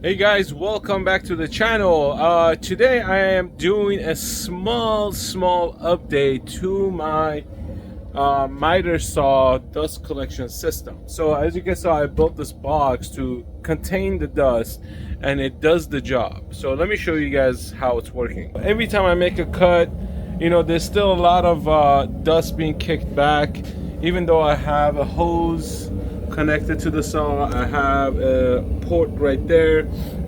Hey guys, welcome back to the channel. Today I am doing a small update to my miter saw dust collection system. So as you can see, I built this box to contain the dust and it does the job. So let me show you guys how it's working. Every time I make a cut, you know, there's still a lot of dust being kicked back. Even though I have a hose connected to the saw, I have a port right there,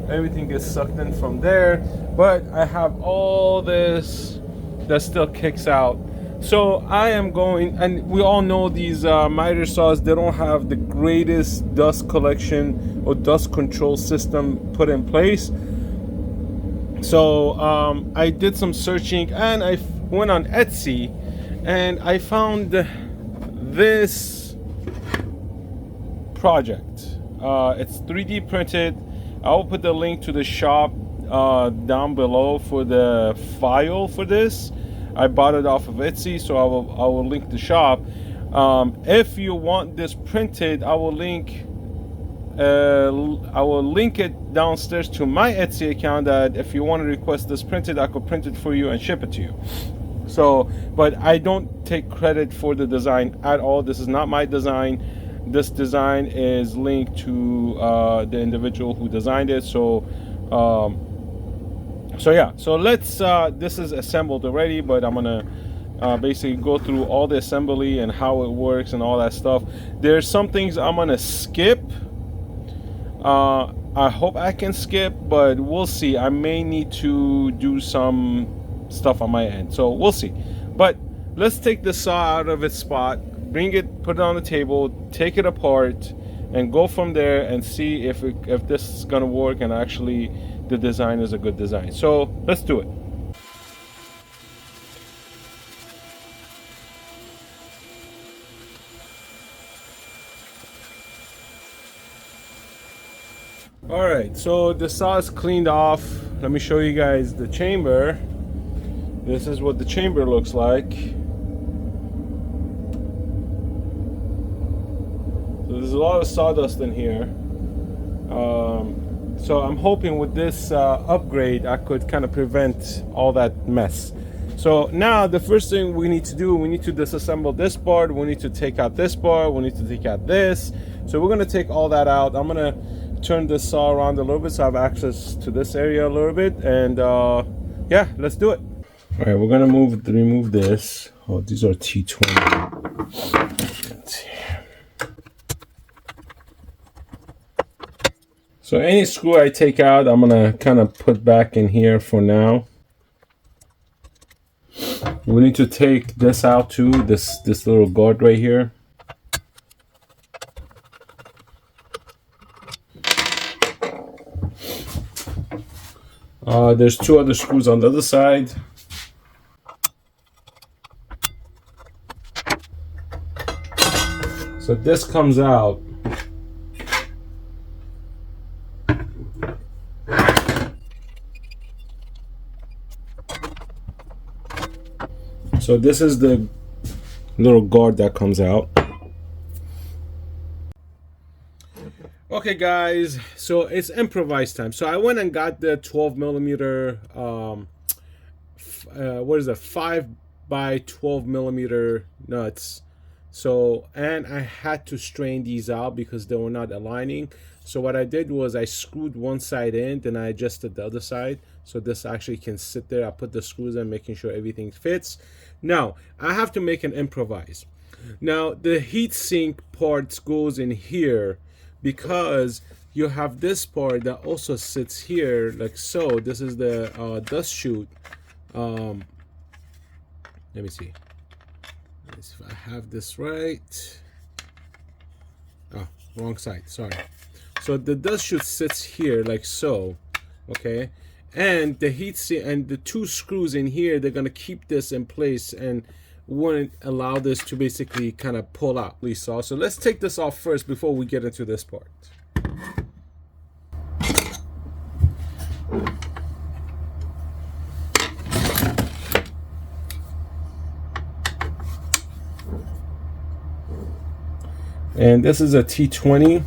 everything gets sucked in from there, but I have all this that still kicks out. So I am going, and we all know these miter saws, they don't have the greatest dust collection or dust control system put in place. So I did some searching and I went on Etsy and I found this project. It's 3D printed. I will put the link to the shop down below for the file for this. I bought it off of Etsy, so I will link the shop. If you want this printed, I will link it downstairs to my Etsy account, that if you want to request this printed, I could print it for you and ship it to you. So, but I don't take credit for the design at all. This is not my design. This design is linked to the individual who designed it. So yeah, so let's this is assembled already, but I'm gonna basically go through all the assembly and how it works and all that stuff. There's some things I'm gonna skip. I hope I can skip, but we'll see. I may need to do some stuff on my end, so we'll see. But let's take the saw out of its spot, bring it, put it on the table, take it apart, and go from there and see if this is gonna work and actually the design is a good design. So let's do it. All right, so the saw is cleaned off. Let me show you guys the chamber. This is what the chamber looks like. So there's a lot of sawdust in here. So I'm hoping with this upgrade, I could kind of prevent all that mess. So now the first thing we need to do, we need to disassemble this part, we need to take out this part, we need to take out this. So we're gonna take all that out. I'm gonna turn this saw around a little bit so I have access to this area a little bit, and yeah, let's do it. All right, we're gonna remove this. Oh, these are T20. Let's see. So any screw I take out, I'm gonna kind of put back in here for now. We need to take this out too, this little guard right here. There's two other screws on the other side. So this comes out. So this is the little guard that comes out. Okay guys, so it's improvised time. So I went and got the 12 millimeter, what is it, 5 by 12 millimeter nuts. So, and I had to strain these out because they were not aligning. So what I did was I screwed one side in, then I adjusted the other side. So this actually can sit there. I put the screws in, making sure everything fits. Now, I have to make an improvise. Now, the heat sink parts goes in here because you have this part that also sits here like so. This is the dust chute. Let me see. Let's see if I have this right. Oh, wrong side, sorry. So the dust chute sits here like so, okay? And the heat sink and the two screws in here, they're gonna keep this in place and wouldn't allow this to basically kind of pull out, Lisa. So let's take this off first before we get into this part. And this is a T20.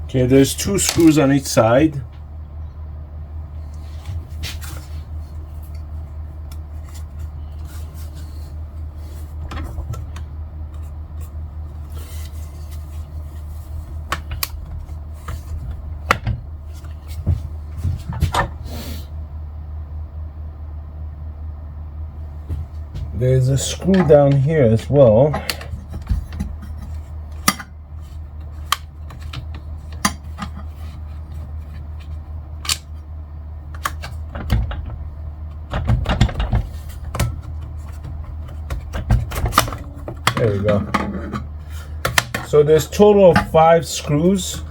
Okay, there's 2 screws on each side. There's a screw down here as well. There we go. So there's total of 5 screws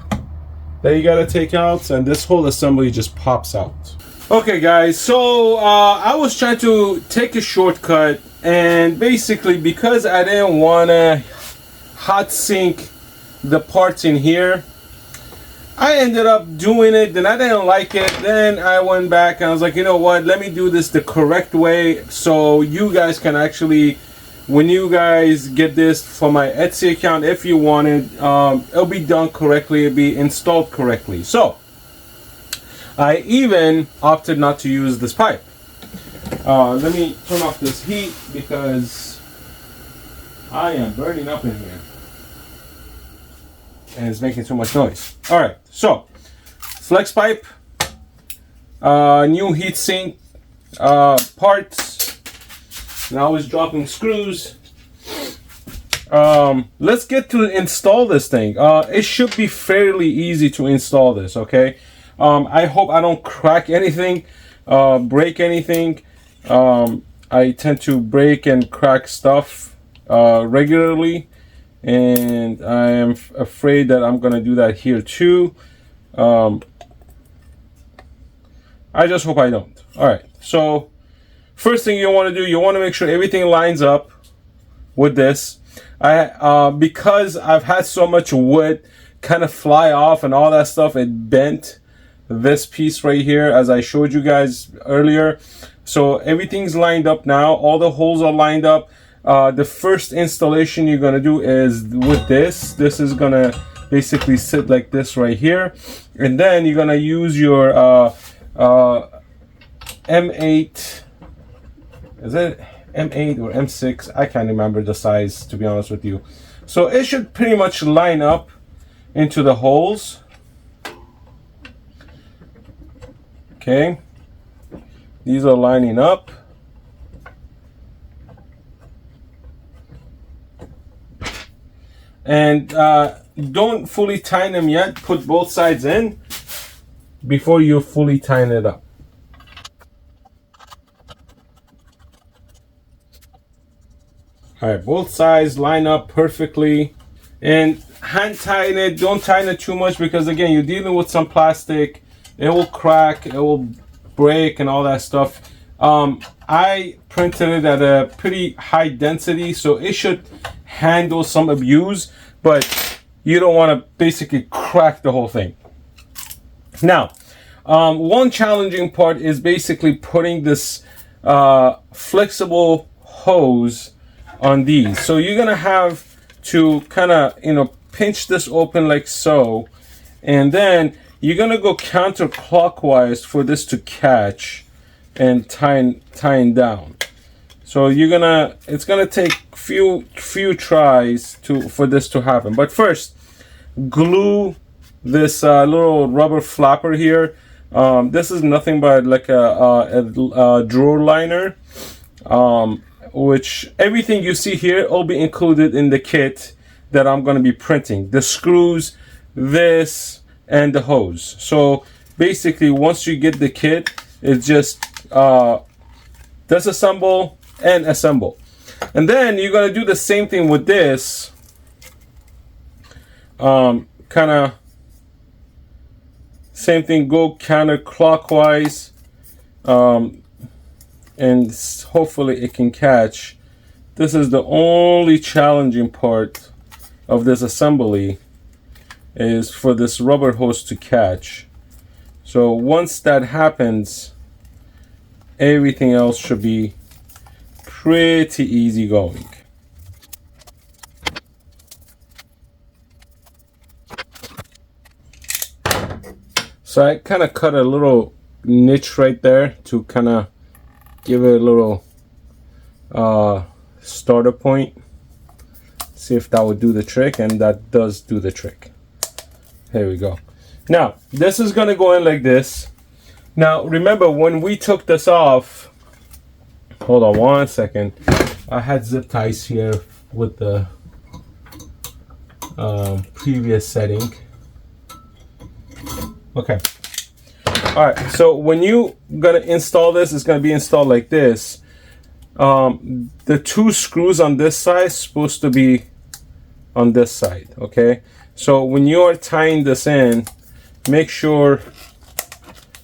that you gotta take out, and this whole assembly just pops out. Okay guys, so I was trying to take a shortcut, and basically because I didn't want to hot sink the parts in here, I ended up doing it. Then I didn't like it. Then I went back and I was like, you know what, let me do this the correct way so you guys can actually, when you guys get this for my Etsy account, if you want it, it'll be done correctly, it'll be installed correctly. So I even opted not to use this pipe. Let me turn off this heat because I am burning up in here and it's making too much noise. All right, so flex pipe, new heat sink parts. Now it's dropping screws. Let's get to install this thing. It should be fairly easy to install this, okay? I hope I don't crack anything, break anything. I tend to break and crack stuff regularly, and I am afraid that I'm gonna do that here too. I just hope I don't. All right, so first thing you want to do, you want to make sure everything lines up with this. Because I've had so much wood kind of fly off and all that stuff, it bent this piece right here as I showed you guys earlier. So everything's lined up now, all the holes are lined up. The first installation you're gonna do is with this. This is gonna basically sit like this right here, and then you're gonna use your M8. Is it M8 or M6? I can't remember the size, to be honest with you. So it should pretty much line up into the holes. Okay, these are lining up. And don't fully tighten them yet. Put both sides in before you fully tighten it up. All right, both sides line up perfectly. And hand tighten it. Don't tighten it too much because again, you're dealing with some plastic. It will crack, it will break and all that stuff. I printed it at a pretty high density, so it should handle some abuse, but you don't want to basically crack the whole thing. Now, one challenging part is basically putting this flexible hose on these. So you're gonna have to kind of, you know, pinch this open like so, and then you're gonna go counterclockwise for this to catch and tying down. So you're gonna, it's gonna take few tries for this to happen. But first, glue this little rubber flapper here. This is nothing but like a drawer liner, which everything you see here will be included in the kit that I'm gonna be printing. The screws, this, and the hose. So basically once you get the kit, it's just disassemble and assemble. And then you're gonna do the same thing with this, kind of same thing, go counterclockwise, and hopefully it can catch. This is the only challenging part of this assembly, is for this rubber hose to catch. So once that happens, everything else should be pretty easy going. So I kind of cut a little niche right there to kind of give it a little starter point. See if that would do the trick, and that does do the trick. Here we go. Now this is gonna go in like this. Now remember when we took this off, hold on one second, I had zip ties here with the previous setting. Okay, all right, so when you gonna install this, it's gonna be installed like this. The two screws on this side supposed to be on this side. Okay, so when you are tying this in, make sure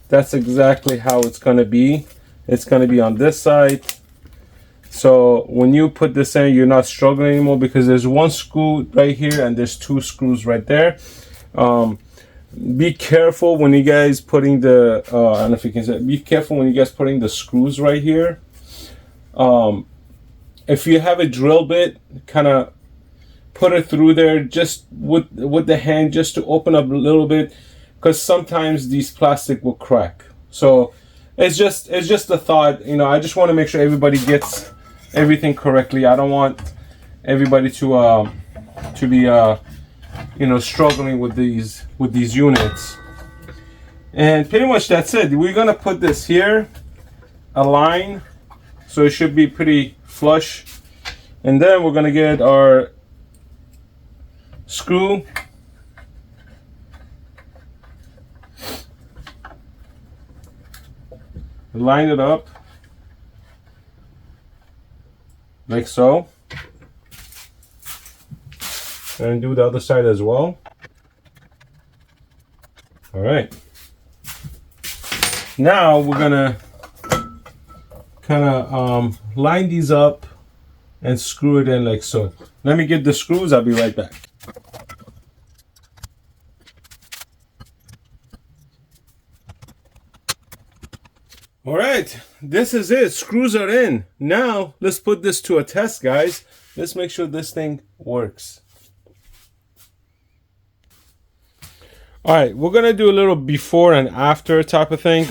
that's exactly how it's gonna be. It's gonna be on this side. So when you put this in, you're not struggling anymore, because there's one screw right here and there's two screws right there. Be careful when you guys putting the I don't know if you can say, be careful when you guys putting the screws right here. If you have a drill bit, kind of put it through there just with the hand, just to open up a little bit, because sometimes these plastic will crack. So it's just a thought, you know. I just want to make sure everybody gets everything correctly. I don't want everybody to be you know, struggling with these units. And pretty much that's it. We're gonna put this here, a line, so it should be pretty flush, and then we're gonna get our screw, line it up like so, and do the other side as well. All right, now we're gonna kind of line these up and screw it in like so. Let me get the screws, I'll be right back. All right, this is it. Screws are in. Now let's put this to a test, guys. Let's make sure this thing works. All right, we're gonna do a little before and after type of thing.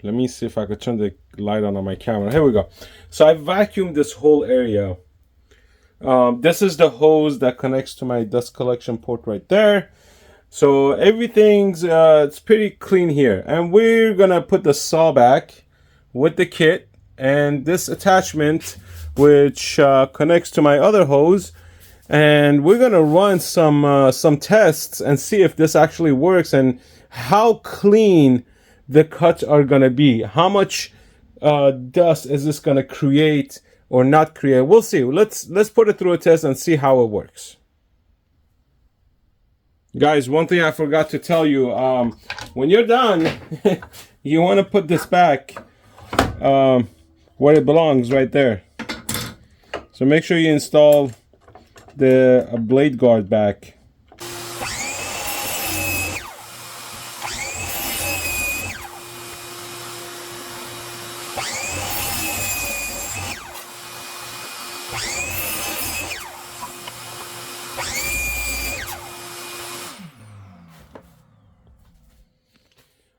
Let me see if I could turn the light on my camera. Here we go. So I vacuumed this whole area. This is the hose that connects to my dust collection port right there. So everything's it's pretty clean here, and we're gonna put the saw back with the kit and this attachment, which connects to my other hose, and we're gonna run some tests and see if this actually works and how clean the cuts are gonna be. How much dust is this gonna create or not create? We'll see. Let's put it through a test and see how it works. Guys, one thing I forgot to tell you, when you're done, you want to put this back where it belongs, right there. So make sure you install the blade guard back.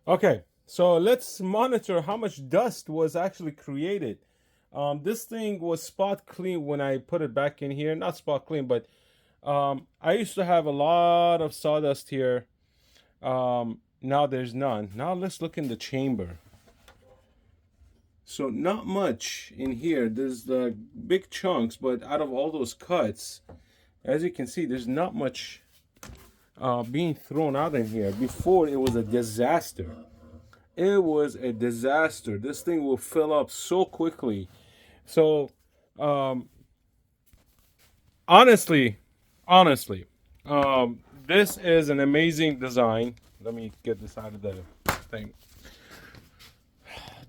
Okay, so let's monitor how much dust was actually created. This thing was spot clean when I put it back in here. Not spot clean, but I used to have a lot of sawdust here. Now there's none. Now let's look in the chamber. So not much in here. There's the big chunks, but out of all those cuts, as you can see, there's not much being thrown out in here. Before, it was a disaster. It was a disaster. This thing will fill up so quickly. So honestly, this is an amazing design. Let me get this out of the thing.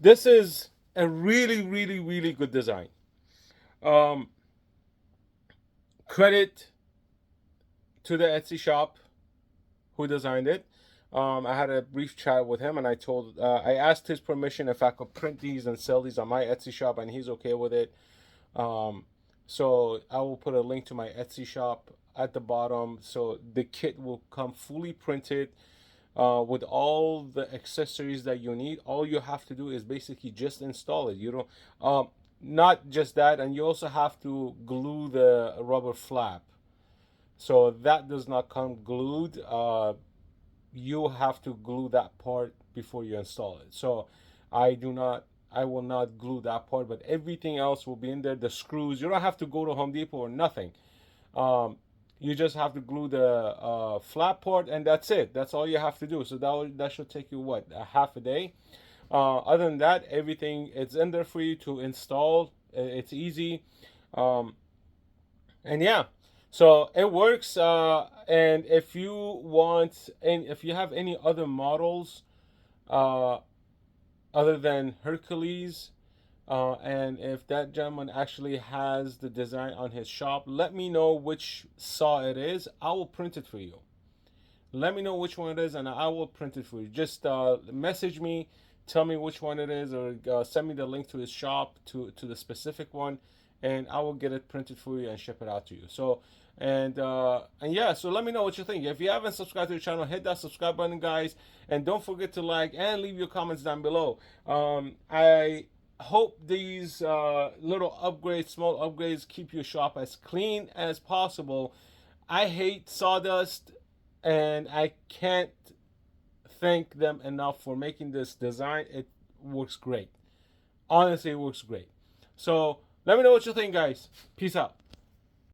This is a really good design. Credit to the Etsy shop who designed it. I had a brief chat with him, and I asked his permission if I could print these and sell these on my Etsy shop, and he's okay with it. So I will put a link to my Etsy shop at the bottom. So the kit will come fully printed. with all the accessories that you need. All you have to do is basically just install it. You don't, not just that, and you also have to glue the rubber flap. So that does not come glued. You have to glue that part before you install it. So I will not glue that part, but everything else will be in there. The screws, you don't have to go to Home Depot or nothing. Um, you just have to glue the flat part, and that's it. That's all you have to do. So that should take you what, a half a day. Other than that, everything it's in there for you to install. It's easy, um, and yeah. So it works. And if you want, and if you have any other models, uh, other than Hercules, and if that gentleman actually has the design on his shop, let me know which saw it is. I will print it for you. Let me know which one it is, and I will print it for you. Just message me, tell me which one it is, or send me the link to his shop to the specific one, and I will get it printed for you and ship it out to you. So and yeah, so let me know what you think. If you haven't subscribed to the channel, hit that subscribe button, guys, and don't forget to like and leave your comments down below. I hope these little upgrades, small upgrades, keep your shop as clean as possible. I hate sawdust, and I can't thank them enough for making this design. It works great. Honestly, it works great. So let me know what you think, guys. Peace out.